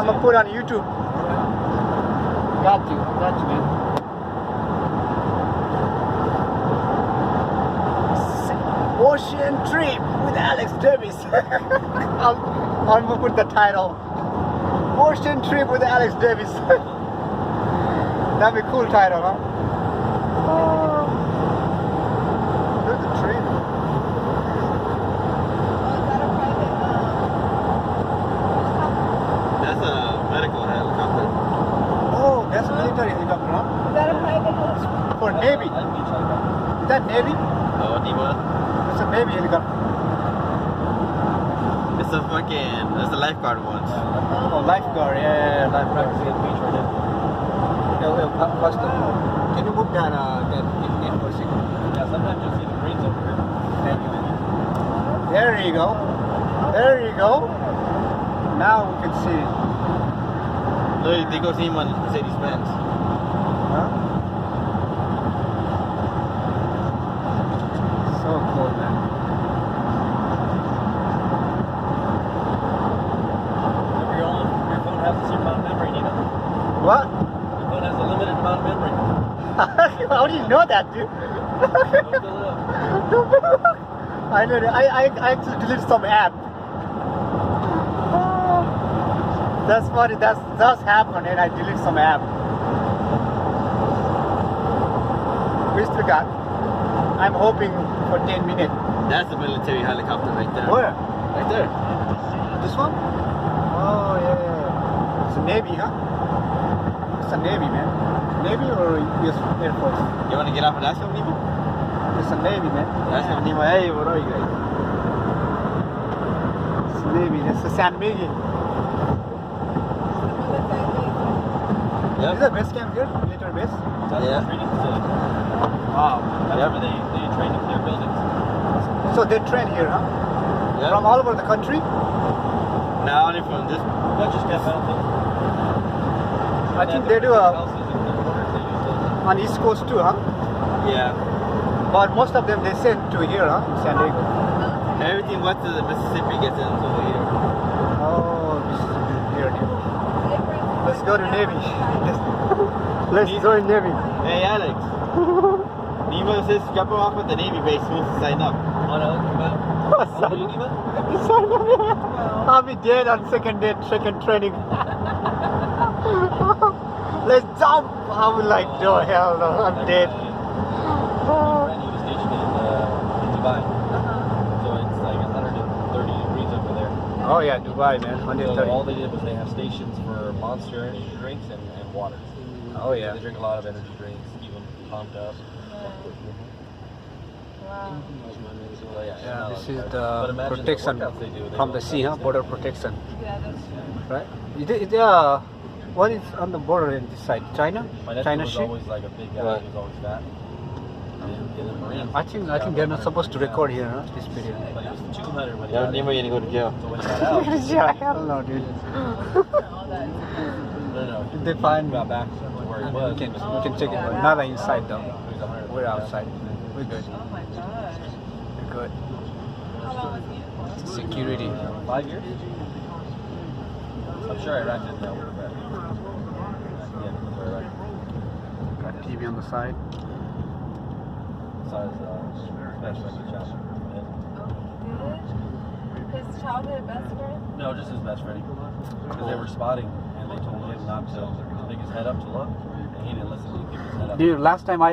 I'm gonna put on YouTube. Got you, man. Ocean trip with Alex Davis. I'm gonna put the title. Ocean trip with Alex Davis. That'd be a cool title, huh? Look at the train. That's a medical helicopter. Oh, that's a military helicopter, huh? Is that a private helicopter? For Navy. Is that Navy? Oh, Nima. It's a Navy helicopter. It's a lifeguard one. Oh, lifeguard, yeah, lifeguard. First, can you move that in for a second? Yeah, sometimes you'll see the greens over here. Thank you. There you go. There you go. Now we can see it. Look, they go see him on Mercedes-Benz. Huh? So cool, man. Your phone has a certain amount of memory, Nima. What? Your phone has a limited amount of memory. How do you know that, dude? Don't fill it up. I know that. I actually deleted some app. That's funny. That does happen, and I delete some app. We still got. I'm hoping for 10 minutes. That's a military helicopter right there. Where? Right there. This one? Oh yeah. It's a Navy, huh? It's a Navy, man. Navy or US Air Force? You want to get off of that show, Nima? It's a Navy, man. That's yeah. Nima. Hey, what are you guys? It's a Navy. It's a San Miguel. Yep. Is there a base camp here? Military base? Yeah. Training facility. Wow. That's where they train in their buildings. So they train here, huh? Yeah. From all over the country? Now only from this. Not just Cat Mountain. I think they do on East Coast too, huh? Yeah. But most of them they send to here, huh? In San Diego. Everything west of the Mississippi gets into here. Oh, this is here. Let's go to Navy. Let's join Navy. Hey, Alex. Nima says drop him off at the Navy base. He wants to sign up. Oh no, Nima? Sign Nima? up. I'll be dead on second training. Let's jump. I'm like, no, hell no, I'm dead. He was stationed in Dubai. So it's like 130 degrees over there. Oh yeah, Dubai, man, So 130. all they did was they have stations for Monster energy drinks and water. Oh yeah. They drink a lot of energy drinks, keep them pumped up. Wow. So, Yeah, this is but the imagine protection the workouts they do. They from the go sea, huh? Border protection, Yeah, that's true. right? What is on the border in this side? China? My nephew China was ship? always like a big guy. Right. He was always fat. In the Marines. I think they're not supposed to record here, huh? This video. But he was 200 when he Yeah, got Nima, out. you're gonna go to jail. So when he got out, Yeah, hell no, dude. All that. no. If they find, He got back to where he was. we can check it. Not inside though. He was 100. We're outside. We're good. Oh my gosh. We're good. How long was he in for? Security. 5 years? I'm sure Iraq didn't know. Got TV on the side. Besides, best friend shop. His childhood best friend? No, just his best friend. Because they were spotting, and they told him not to pick his head up to look, and he didn't listen. He picked his head up. Dude, last time I